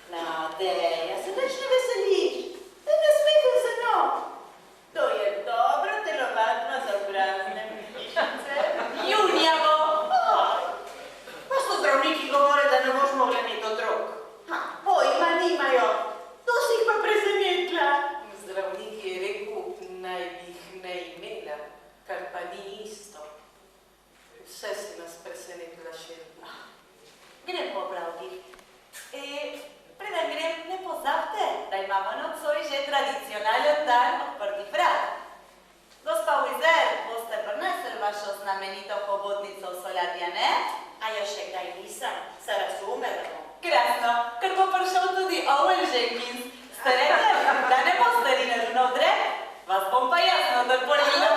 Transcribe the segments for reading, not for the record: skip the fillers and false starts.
Nadeja, se nič ne veseliš. Te ne smehu se no. To je dobro telovadba za obrazne mišice. Junijavo. Pa so zdravniki govore, da ne boš mogla imeti otrok. Pojma nimajo. To si jih pa presenetila. Zdravnik je rekel, naj bi jih ne imela, kar pa ni isto. Vse si nas presenetila širna. Grem po pravdih. Preden grem, ne pozabite, da imamo nocoj že tradicionalen dan odprtih vrat. Gospa Wizer, boste prinesli vašo znamenito hobotnico soladja, ne? A jo še kdaj nisem, se razumemo. Krasno, ker bo prišel tudi Owen Jenkins. Ste rekli, da ne boste rinili nodre? Vas bom pa jasno dopolila.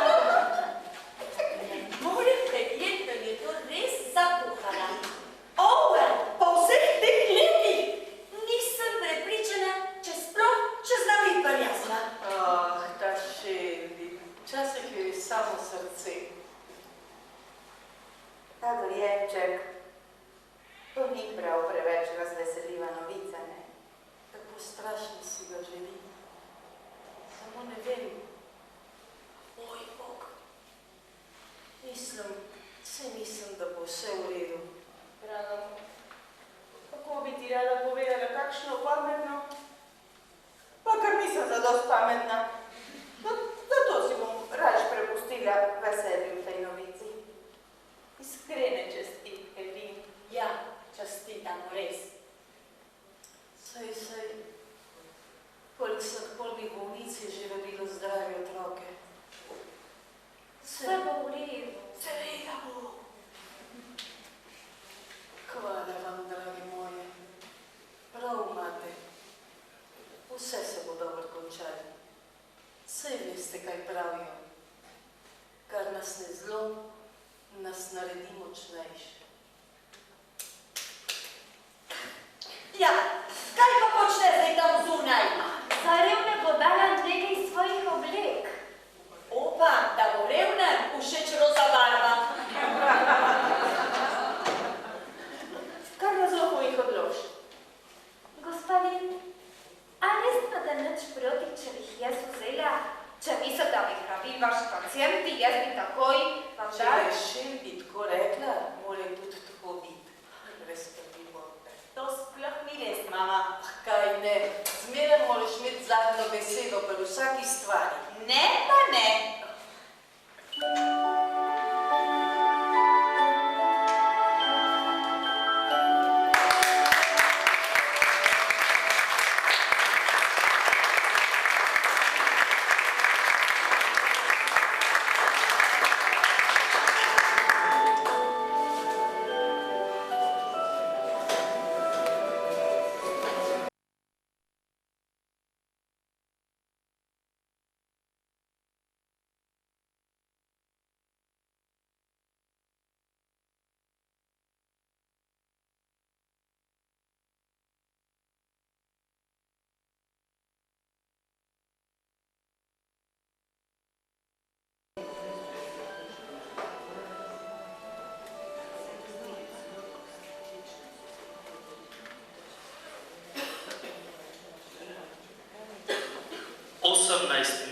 Morate vedeti, da je to res zakuhana. Owen, po vseh teh letih nisem prepričana, če sploh čez nami prijazna. Ta Shelby, včasih je samo srce. Ta dojenček, to ni prav preveč razveseljiva novica, ne? Tako strašno si ga želi. Samo ne vem. Oj, Bog. Mislim, da bo vse v redu. Draga, kako bi ti rada povedala kakšno pametno? Pa kar nisem zadost pametna. Zato si bom raje prepustila veselju v tej novici. Iskrene čestitke, Vin. Ja, čestitam, res. Sej, koliko vseh polnih bolnic je že rodilo zdrave otroke. Vse bo v redu. Seveda bo. Hvala vam, dragi moje. Prav imate. Vse se bo dobro končalo. Sej veste, kaj pravijo. Kar nas ne zlom, nas naredi močnejše. Ja, kaj pa počne zdaj tam zunaj? Zarevne bo dala nekaj svojih oblek. Upam, da bo revnem všeč roza barva. Kar razlohu jih odloži. Gospodin, ali ste nič proti, če bi jih jaz vzela? Če mislite, da bi pravili vaši pacienti, jaz bi takoj vam Če dala. je Shelby tako rekla, mora tudi tako biti. Res prvi morate. To sploh ni res, mama. Kaj ne, zmeraj moraš imeti zadnjo besedo pri vsaki stvari. Ne pa ne.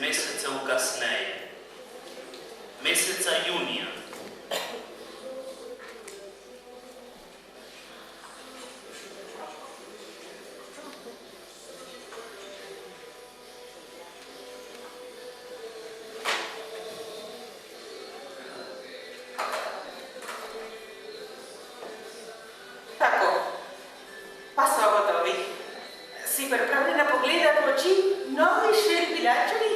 Mesecev kasneje, meseca junija. Tako, pa smo gotovi. Si pripravljena pogledati v oči novi Shelby Lačevi?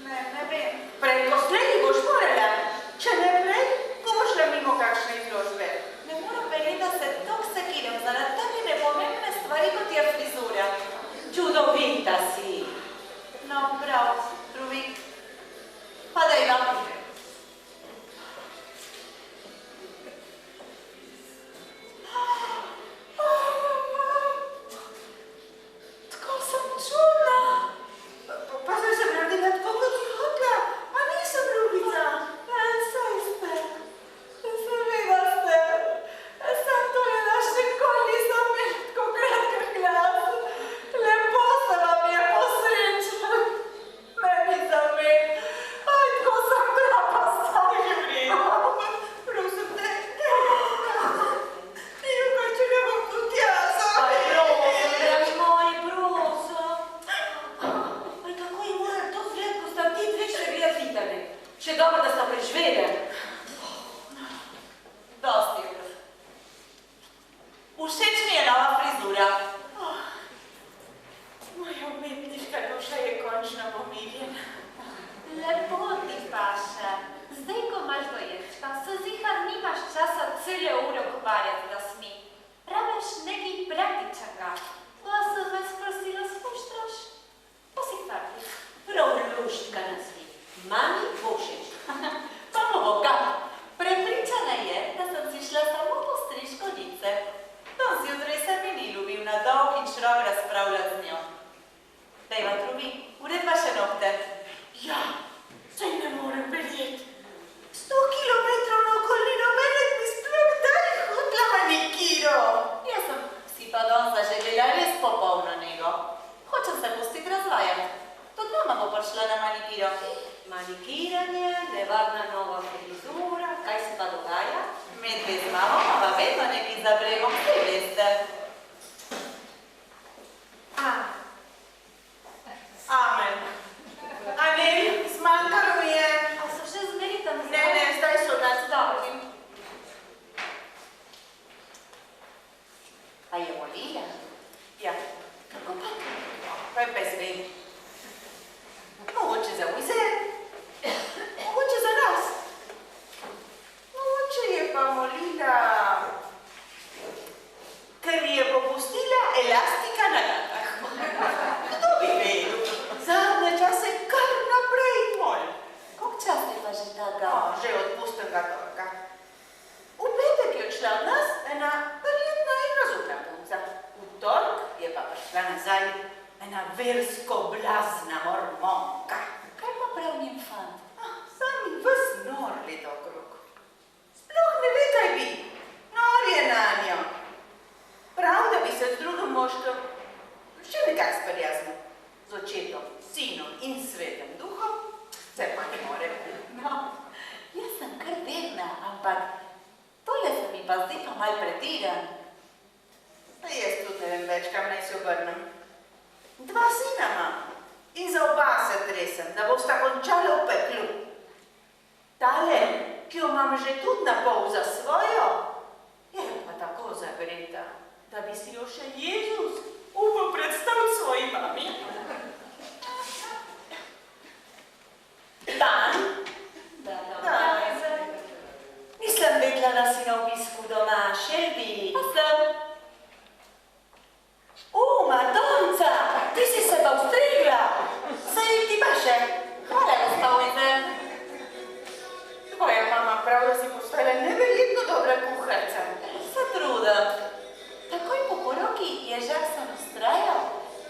Ne vem. Prej ko sledi boš morala, če ne prej. vede. Dosti już. Všeč mi je nova frizura. Moja umetniška duša je končno pomirjena. Lepo ti paše. Zdaj, ko imaš doječka, se zihar nimaš časa cele ure ukvarjati z lasmi. Rabeš nekaj praktičnega. Pa sem vas prosila spuštraš. Pa si hvala. Prav luštka na svi. Mami bo všeč. Pa mogo kam. Prepričana je, da sem si šla samo po striškonice. Danes zjutraj se mi ni ljubil na dolg in širok razpravljati z njo. Dejva trubi, uredba še nohte. Ja, saj ne morem verjeti. 100 kilometrov naokoli nobenek mi sploh daj hotla manikiro. Jaz sem si pa danes zaželela res popolno nego. Hočem se pustiti razvajati. Tudi mama bo prišla na manikiro. Manikiranje, nevarna nova frizura, kaj se pa dogaja? Med dve z mamo pa vedno nekaj zabremo, vse veste. Amen. Anel, zmanjkalo mi je. A so še zmeri tam Ne, zdaj so nas Dobro. A je molila? Ja, Kako pa? pa je bez vem. Mogoče za vse, mogoče za nas. Mogoče je pa molila, ker je popustila elastika na gatah. Kdo bi vedel? Zadnje čase kar naprej mol. Koliko čas je pa že taka? Že od pustega torka. V petek je odšla od nas ena verjetna in razumna punca. V tork je pa prišla nazaj ena versko blazna mormonka. Kaj pa prav njen fant? Sami ves nor leta okrog. Sploh ne ve, kaj bi. Nor je nanjo. Prav, da bi se z drugim moškom še nekak sprijaznil. Z očetom, sinom in svetem duhom se pa ne more. No, jaz sem kar vedna, ampak tole se mi pa zdi pa mal pretiran. Pa jaz tudi ne vem več, kam naj se obrnem. 2 sina imam in za oba se tresem, da bosta končala v peklu. Tale, ki jo imam že tudi na pol za svojo, je pa tako zagreta, da bi si jo še Jezus upal predstaviti svoji mami. Dan, Nisem vedela, da si na obisku doma, Shelby. Pa sem. Madonca, ti si se pa ustrigla. Saj ti pa še. Hvala, gospa Weaver. tvoja mama prav, da si postala neverjetno dobra kuharca. Se trudim. Takoj po poroki je Žakson ustrajal,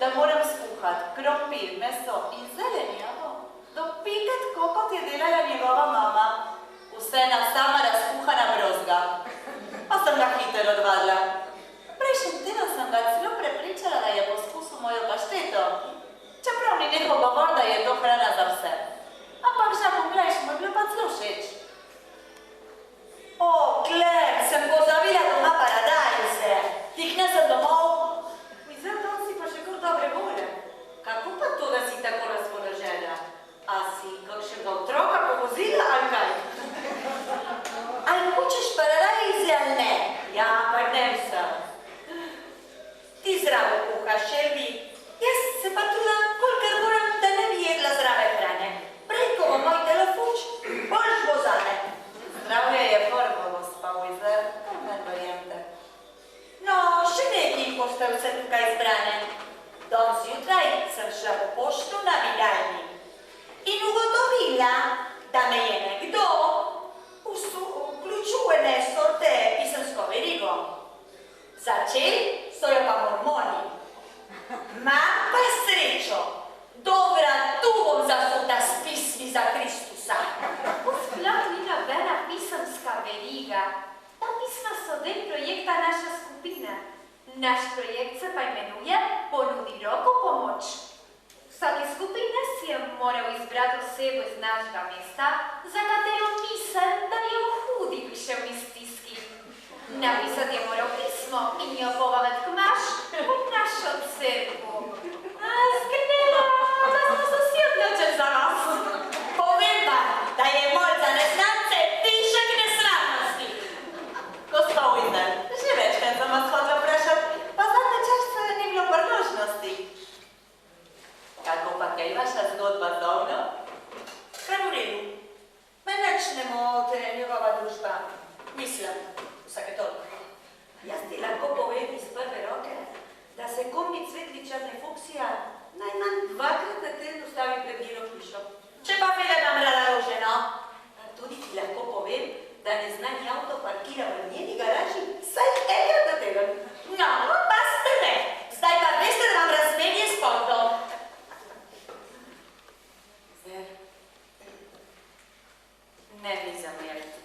da moram skuhati krompir, meso in zelenjavo. Dopikati, kot je delala njegova mama. Vse na sama razkuhana brozga. Pa sem ga hitro odvadila. Prejšnji teden sem ga celo prepričala, da je poskusil mojo pašteto. Čeprav ni nehal govor, da je to hrana za vse. Ampak že poglejš, mu je bilo pa celo všeč. O, Claire, sem pozabila doma paradajze. Tih ne sem domov. Mizel, tam si pa še kar dobre volje. Kako pa to, da si tako razpoložena? A si kakšnega otroka povozila ali kaj? Ali hočeš paradajze ali ne? Ja, pa ne sem. Ti zdravo kuhaš, Shelby. Jaz se pa trudim, kolikor moram, da ne bi jedla zdrave hrane. Prej, ko bo moj telo fuč, boljš bo zame. Zdravje je prvo, gospa Weaver, to ne verjemte. No, še nekaj boste vse tukaj zbrane. Danes zjutraj sem šla po poštu na bidalnik in ugotovila, da me je nekdo vključil v ene sorte pisemsko verigo. Začeli so jo pa mormoni. Mam pa srečo. Dobra, tu bom zasuta s pismi za Kristusa. Sploh ni nobena pisemska veriga. Ta pisma so del projekta naša skupina. Naš projekt se pa imenuje Ponudi roko pomoč. Vsake skupine si je moral izbrati osebo iz našega mesta, za katero mislim, da je v hudi duševni stiski. Napisati je moral pismo in jo povabiti k maš v našo cerkev. Skrbela, da smo sosednjo čez za nas. Povem vam, da je moj za neznanca začne mote njegova družba. Mislim, vsake toliko. Jaz ti lahko povem iz prve roke, da se kombi cvetličarne fuksija najmanj 2-krat na teden ustavi pred njeno hišo. Če pa mi da mrala roženo, tudi ti lahko povem, da neznani avto parkira v njeni garaži vsaj enkrat na teden. No, pa ste me. Zdaj pa veste, da vam razmenje s poldom. Zer, ne mi zameriti.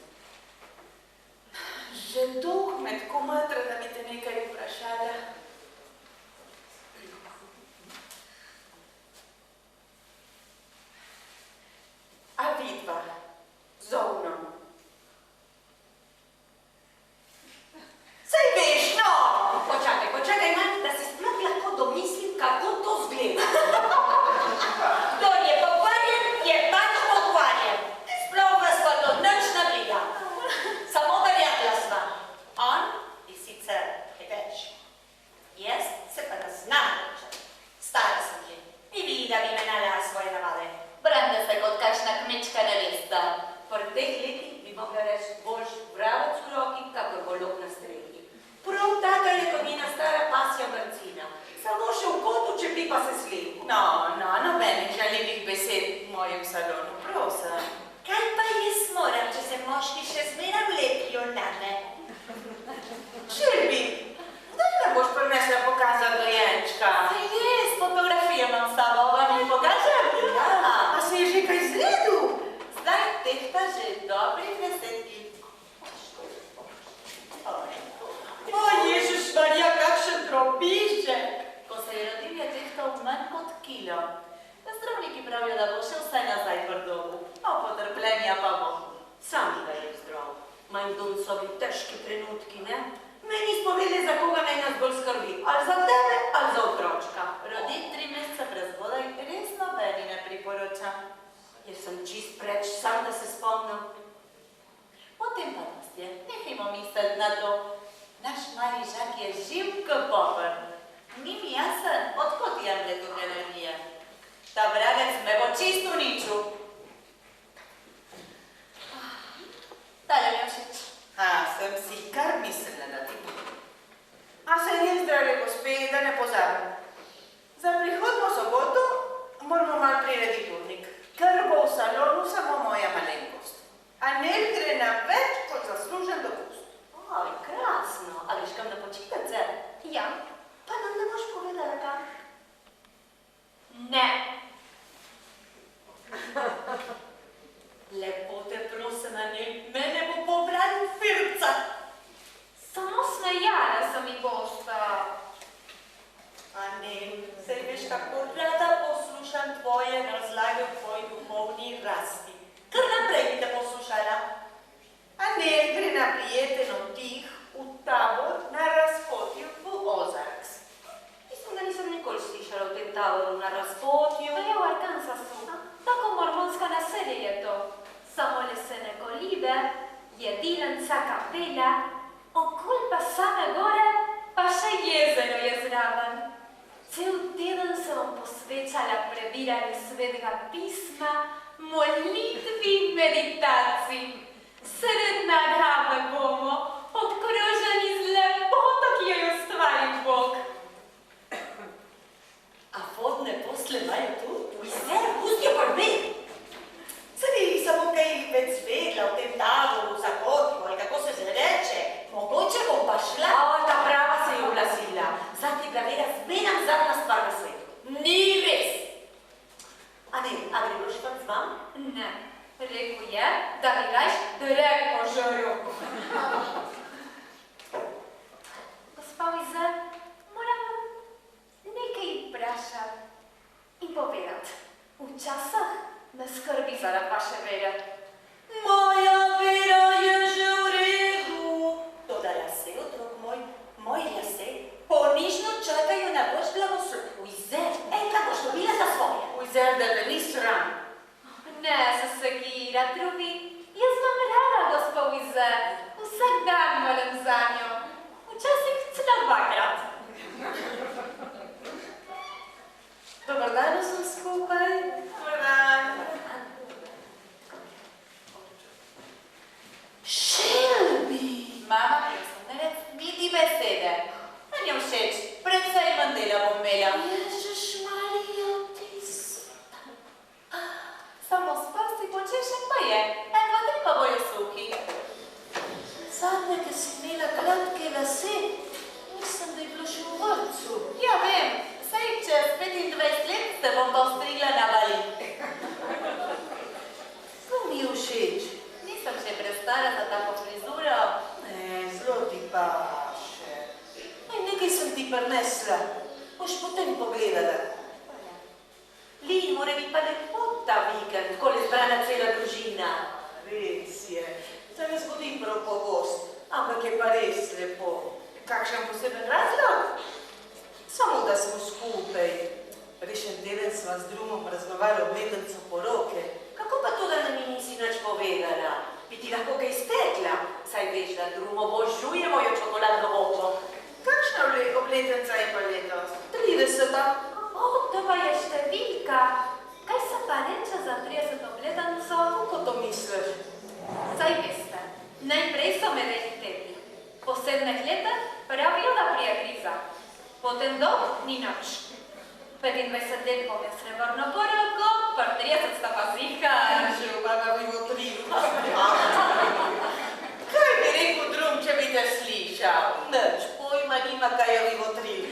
Že dolg me tako matra, da bi te nekaj vprašala. A vidva, zovno. Saj veš, no! Počakaj, manj, da si sploh lahko domislim, kako to zgleda. Kdor je pokvarjen, je pač pokvarjen. Sploh vas pa to nič ne briga. Samo verjatla sva. On je sicer več. Jaz se pa ne znam rečati. Stara sem že. Ni vi, da bi me nalala svoje navade. Brande se kot kakšna kmečka nevesta. Por teh letih bi mogla reči boljš vravac v roki, kakor golok na strehi. Prav taka je kot njena stara pasja brancina. Samo še v kotu, če bi pa se slil. No, nobenih žaljivih besed v mojem salonu, prosim. Kaj pa jaz moram, če se moški še zmeraj vlepijo name? Šelbi, kdaj me boš prinesla pokazati dojenčka? Res, fotografijo imam s sabo, vam jih pokažem? Ja. A se je že kaj zredil? Zdaj tehta že dobrih 10 dni. O, Ježuš Marija, kakšen drobišček! Ko se je rodil, je tehtal manj kot kilo. Zdravniki pravijo, da bo še vsaj nazaj v domu. No, potrpljenja pa bo. Sami ga je zdrav. Manj Duncovi težki trenutki, ne? Meni spovedi, za koga naj nas bolj skrbi. Ali za tebe, ali za otročka. Roditi 3 mesece prezgodaj res nobeni ne priporočam. Jaz sem čist preč, sam da se spomnim. Potem pa nas je, nehajmo misliti na to. Naš mali Žak je živ kot popr. Ni mi jasen, odkot jemlje tu energije. Ta vragec me bo čist uničil. Tale mi všeč. Sem si kar mislila, da ti pa. A se res, drage gospe, da ne pozabim. Za prihodno soboto moramo malo prirediti urnik, ker bo v salonu samo moja malenkost. A ne gre na več kot zaslužen dopust. Oj, krasno. A veš kam na počitnice? Ja. Pa nam ne boš povedala kam? Ne. Lepo te prosim, Anel, mene bo pobral firca. Samo smejala se mi bosta. Anel, saj veš, kako rada poslušam tvoje razlage o tvoji duhovni rasti. Kar naprej bi te poslušala. Anel gre na prijeten oddih v tabor na razpotju v Ozarks. Mislim, da nisem nikoli slišala o tem taboru na razpotju. To je v Arkansasu. Tako mormonska naselje je to. Samo lesene kolibe, jedilenca kapela, okol pa same gore, pa še jezero je zraven. Cel teden se vam posvečala prebiranju svetega pisma, molitvi in meditaciji. Sred narave bomo, obkroženi z lepoto, ki jo je ustvaril Bog. A vodne posle imajo tu? Vse, pustijo pa me. Saj bi samo kaj več vedela o tem taboru, zakotju, ali kako se že reče. Mogoče bom pa šla. O, ta prava se je oglasila. Zati ga vera zmenam zadnja stvar na svetu. Ni res. Anel, a gre boš tam z vam? Ne. Rekel je, da bi rajš drek požrl. Gospa Wiesel, moram nekaj vprašati in povedati. Včasih me skrbi zaradi vaše vere. Moja vera je že v redu. Toda lase, otrok moj, moji lase, ponižno čakajo na boš blagoslov. Wiesel, enkrat boš dobila za svoje. Wiesel, da te ni sram. Ne se sekira, trubi. Jaz vam rada, gospa Wiesel. Vsak dan molim zanjo. Včasih celo 2-krat. Dobar dan, sem skupaj. Dobar dan. prinesla, boš potem pogledala. Lin mora biti pa lepo ta vikend, ko je zbrana cela družina. Res je, se ne zgodi prav pogost, ampak je pa res lepo. Kakšen poseben razlog? Samo da smo skupaj. Prejšnji teden sva z drugom praznovali obletnico poroke. Kako pa to, da nam nisi nič povedala? Bi ti lahko kaj spekla? Saj veš, da drugo obožuje mojo čokoladno bombo. Kakšna obletnica je pa letos? 30. O, to pa je številka. Kaj se pa reče za 30 obletnico? Kako to misliš? Saj veste, najprej so me veliteli. Po 7 letih pravijo, da prije kriza. Potem dolg ni nič. 25 let po me srebrno poroko, pa 30 sta pa zihar. Že pa rivotril. Kaj bi rekel drum, če bi te slišal? Nič, pojma nima, kaj je rivotril.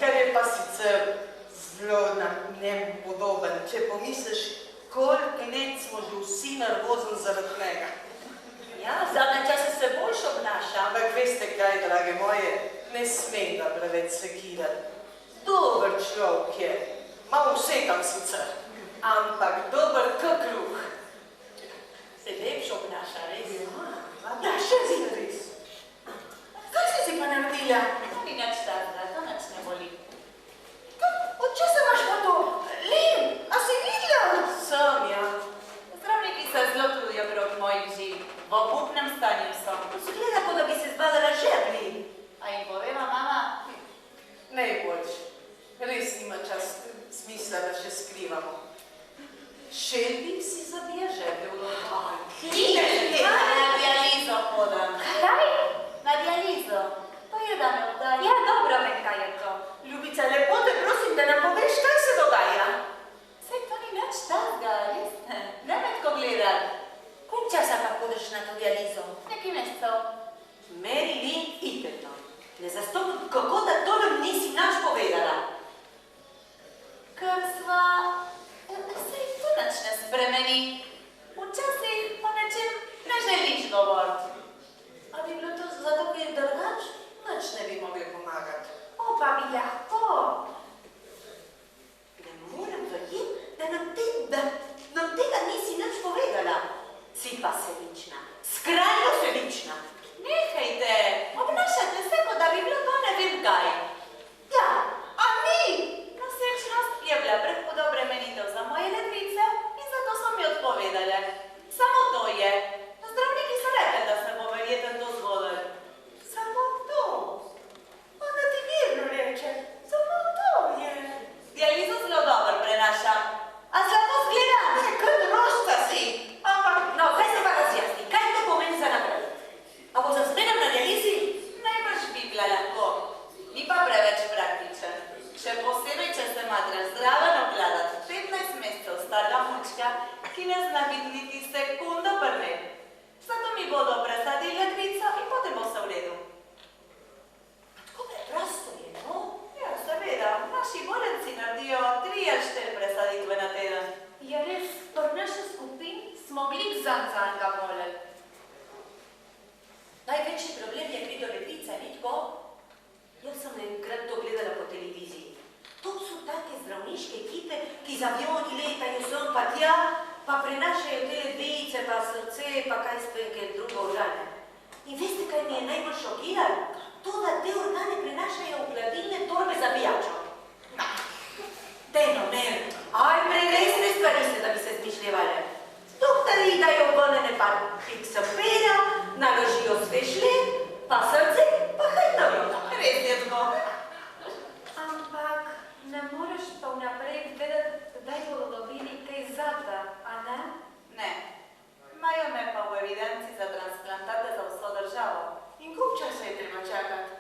Kar je pa sicer zelo nam podoben, če pomisliš, koliko let smo že vsi nervozni zaradi tega. Ja, zadnje čase se boljš obnaša. Ampak veste kaj, drage moje, ne smem ga preveč sekirati. Dober človek je, malo vsekam sicer, ampak dober kot kruh. Se lepš obnaša, res? Ja, še si res. Kaj si pa naredila? Ni nič takega, to nič ne boli. Od česa imaš pa to? Lin, a si videla? Sem, ja. Zdravniki se zelo trudijo proti mojih žil. V obupnem stanju so. Zgleda, kot da bi se zbadala žebli. A jim povema, mama? Najboljš. Res nima smisla, da še skrivamo. Šelvik si zabije žeblje v lokalj. Na dializo hodam. Kaj? Na dializo. To je da me obdaj. Ja, dobro vem, kaj je to. Ljubica, lepo te prosim, da nam poveš, kaj se dogaja. Saj to ni nič takega, res ne. Ne me tako gledati. Koliko časa pa hodiš na to dializo? Nekaj mesecev. Meri Lin Ipetno. Ne zastopim, kako da to nam nisi nič povedala. Ker sva... Saj to nič ne spremeni. Včasih o nečem ne želiš govoriti. A bi bilo to zato, ker je drugač? Nič ne bi mogli pomagati. O, pa bi lahko. Ne morem verjeti, da nam tega nisi nič povedala. Si pa sebična. Skrajno sebična. Nehajte. Obnašajte se, kot da bi bilo to ne vem kaj. Ja, a ni? Nosečnost je bila predhuda obremenitev za moje ledvice in zato so mi odpovedale. Samo to je. Zdravniki so rekli, da se bo verjetno to zgodilo. Samo to. Ona ti mirno reče. Samo to je. Dializo zelo dobro prenašam. A slabo zgleda? Ne, kot rošta si. Ampak, no, zdaj se pa razjasni. Kaj to pomeni za naprej? A bo za zmenem na dializi? Najbrž bi bila lahko. Ni pa preveč praktičen. Še posebej, če se matra zdraven obvladati 15 mesecev starega mučka, ki ne zna biti niti sekundo prve. Zato mi bodo presadili ledvico in potem bo se v redu. A tako preprosto je, no? Ja, seveda. Naši bolenci naredijo 3 ali 4 presaditve na teden. Je res, pri naši skupini smo glik zanj ga molili. Največji problem je krido ledvice, ni tako? Jaz sem enkrat to gledala po televiziji. To so take zdravniške ekipe, ki z avioni letajo sem pa tja, pa prenašajo te ledvice, pa srce, pa kaj spet drugo organe. In veste, kaj mi je najbolj šokiralo? To, da te organe prenašajo v hladilne torbe za pijačo. Dejno, ne. Aj, preresne stvari ste, da bi se zmišljevali. Doktori dajo vgonene pa piksapera, naložijo svež led, pa srce, pa hajtajo. Res je tako. Ampak ne moreš pa vnaprej vedeti, kdaj bodo dobili kaj zate, a ne? Ne. Imajo me pa v evidenci za transplantate za vso državo. In koliko časa je treba čakati?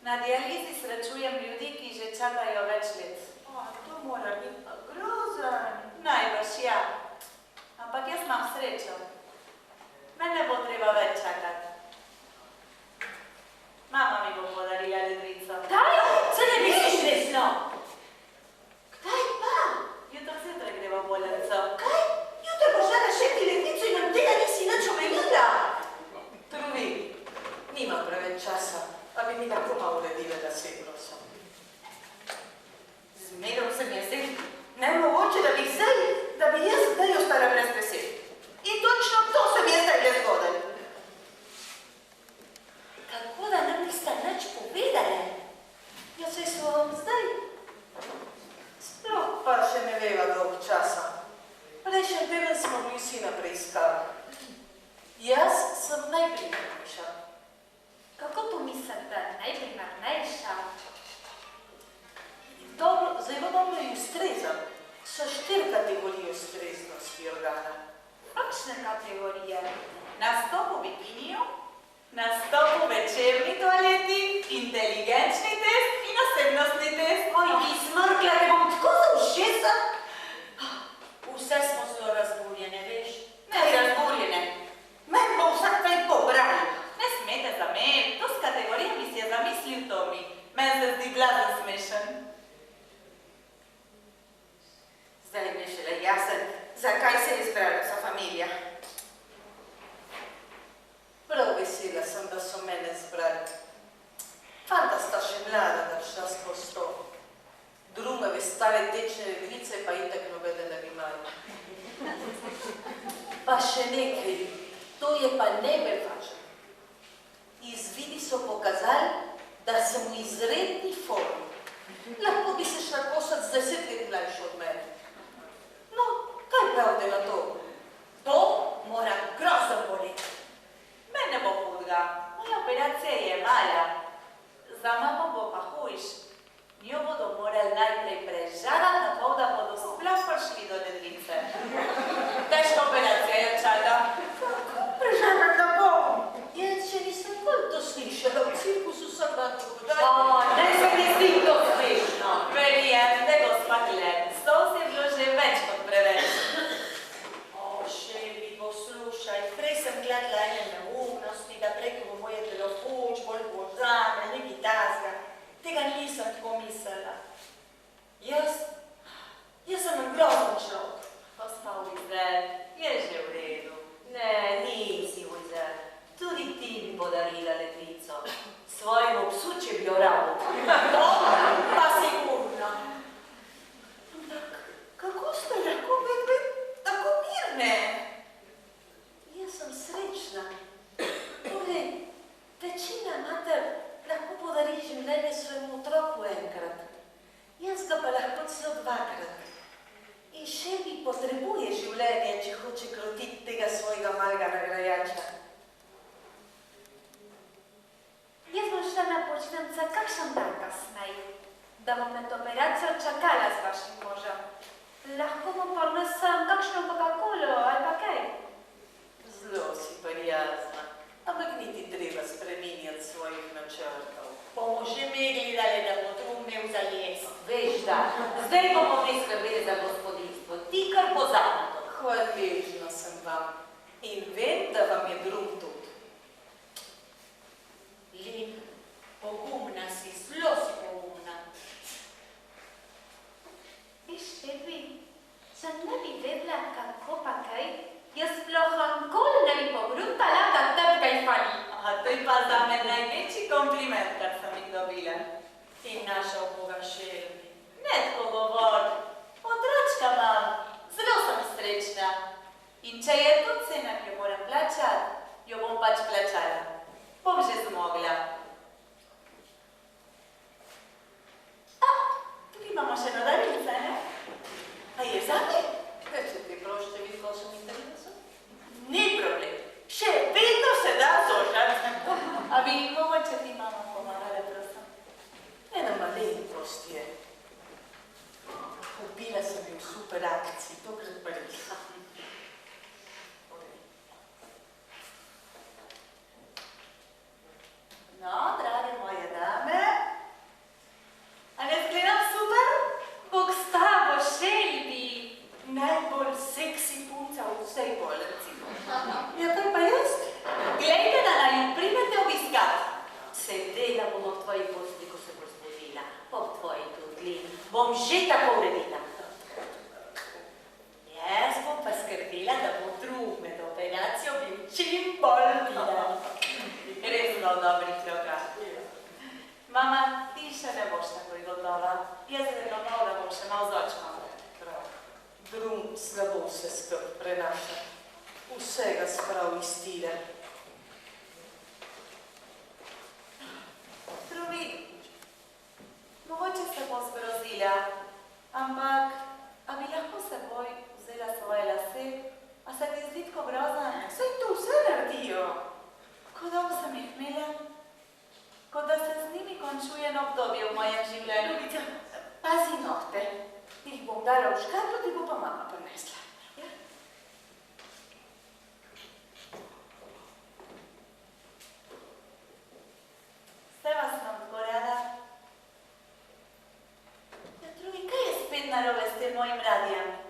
Na dializi srečujem ljudi, ki že čakajo več let. O, to mora biti pa grozen. Najbrž ja. Ampak jaz imam srečo. Mene bo treba več čakati. Mama mi bo podarila ledvico. Kaj? Se ne misliš resno? Kdaj pa? Jutro zjutraj greva v bolnico. Kaj? Jutro boš dala šepti ledvico in nam tega nisi nič omenila. Truvi, nima preveč časa, a bi mi tako malo uredile, da si. operacije. Na stopu bikiniju, na stopu večerni toaleti, inteligenčni test in osebnostni test. Oj, ti smrkla, te bom tako za ušesa. Vse smo zelo razburjene, veš? Kaj razburjene? Meni bo vsak kaj pobral. Ne smete zameti, to s kategorijami si je zamislil Tomi. Meni se zdi blazen smešen. Zdaj mi je šele jasen, zakaj se je izbrala za familija. Prav vesela sem, da so mene zbrali. Fanta sta še mlada, da šla skozi to. Drumove stare tečne reglice pa itak nobene ne bi imali. Pa še nekaj, to je pa najbolj važno. Izvidi so pokazali, da sem v izredni formi. Lahko bi se šla kosati z 10 let mlajšo od mene. No, kaj pravite na to? To mora grozno boleti. Mene bo hudga, moja operacija je mala. Za mamo bo pa hujš. Njo bodo morali najprej prežagati na pol, da bodo sploh prišli do ledvice. Težka operacija je čada. Prežagati na pol? Jaz še nisem nikoli to slišala, v cirkusu sem na to podaj. Ne se mi zdi to smešno. Verjemite, gospa Glen, sos je bilo že več kot preveč. O, Šelbi, poslušaj, prej sem gledala ene neumnosti, da preko bo moje telo fuč, bolj božana, nekaj tazga. Tega nisem tako mislila. Jaz sem grozen človek. Gospa Wiesel, je že v redu. Ne, nisi, Wiesel. Tudi ti bi podarila ledvico. Svojemu psu, če bi jo rabo. Dobro, pa sigurno. Ampak, kako ste lahko vedve tako mirne? Jaz sem srečna. Torej, večina mater lahko podari življenje svojemu otroku enkrat. Jaz ga pa lahko celo dvakrat. In Šelbi potrebuje življenje, če hoče krotiti tega svojega malega nagrajača. Jaz bom šla na počitnice kakšen dan kasneje, da bom med operacijo čakala z vašim možem. Lahko mu prinesem kakšno Coca-Colo ali pa kaj. Zelo si prijazna, ampak niti treba spreminjati svojih načrtov. Bomo že mi gledali, da bo drum imel za jesti. Veš da, zdaj bomo mi skrbeli za gospodinstvo. Ti kar pozabi na to. Hvaležna sem vam in vem, da vam je drum tudi. Lin, pogumna si, zelo si pogumna. Viš, Edvi, če ne bi vedela, kako pa kaj, jaz sploh nikoli ne bi pogruntala, da tebi kaj fali. A to je pa za me največji kompliment, kar sem jih dobila. In naša uboga Šelbi. Ne tako govor. Otročka imam, zelo sem srečna. In če je to cena, ki jo moram plačati, jo bom pač plačala. Bom že zmogla. Tukaj imamo še nodarilce, ne? A je zame? Če ti prošte vid 38? Ni problem. Še vedno se da zožati. A bi mogoče ti mama pomagala, prosim? Ena malenkost je. Ubila sem jo v super akciji, tokrat pa res. No, drage moje dame, a ne zgledam super? Bog s tabo, Šelbi. Najbolj seksi punca v vsej bolnici. Ja, kaj pa jaz? Glejte, da naj jo primete obiskat. Sedela bom ob tvoji posli, ko se bo zbudila. Ob tvoji tudi. Bom že tako uredila. Jaz bom pa skrbela, da bo drug med operacijo bil čim bolj viden. Res zelo v dobrih rokah. Mama, ti še ne boš takoj gotova. Jaz je domov, da bom še malo z očkom. Drum slabo se skrb prenaša. Vsega sprav iz tira. Drugi, mogoče se bo zgrozila, ampak a bi lahko s seboj vzela svoje lase? A se ti zdi tako grozno? Saj to vse naredijo. Ko dolgo sem jih imela, kot da se z njimi končuje eno obdobje v mojem življenju. Ljubica, pazi nohte. Ti jih bom dala v škatlo, ti bo pa mama prinesla. Ja? spet narobe s tem mojim radijem.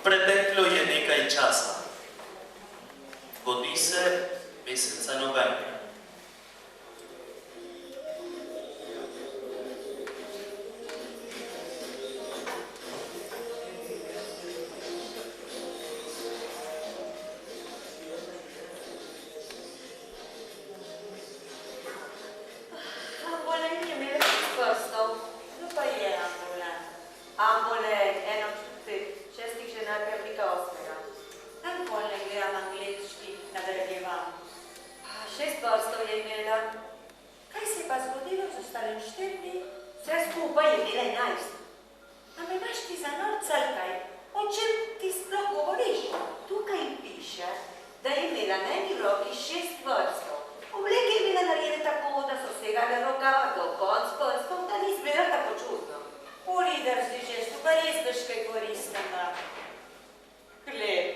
Preteklo je nekaj časa. Godi se meseca novembra. Ambole je imel 6 prstov, no pa je ambole. Ambole, eno čuti, 6 že najprej oblika 8. Ambole ne gledam angliški, nadaljevam. 6 prstov je imela. Kaj se je pa zgodilo z ostalim 4? Vse skupaj je imela 11. A me imaš ti za norca ali kaj? O čem ti sploh govoriš? Tukaj piše, da je imela na eni roki 6 prstov. Obleke je bila narejene tako, da so segale rokava do konc prstov, da ni izgledala tako čudno. Polider si že, tu pa res veš kaj koristnega. Hleb.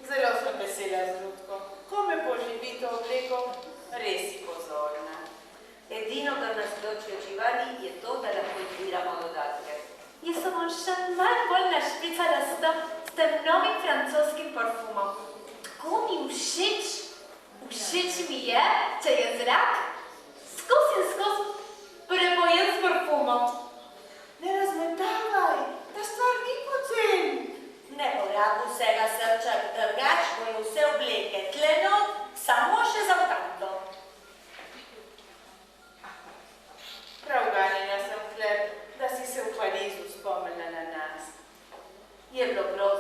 Zelo sem vesela z Rutko. Ko me poživi to obleko, res si pozorna. Edino, kar nas loči od živali, je to, da lahko izbiramo dodatke. Jaz sem še malo bolj našpricala s tem novim francoskim parfumom. Tako mi všeč. Všeč mi je, če je zrak skozi in skozi prepojen s parfumom. Ne razmetavaj, ta stvar ni pocen. Ne bo rabu vsega srča, drugač bojo vse obleke tleno, samo še za vtanto. Prav ganjena sem, Klep, da si se v Parizu spomnila na nas. Je bilo prav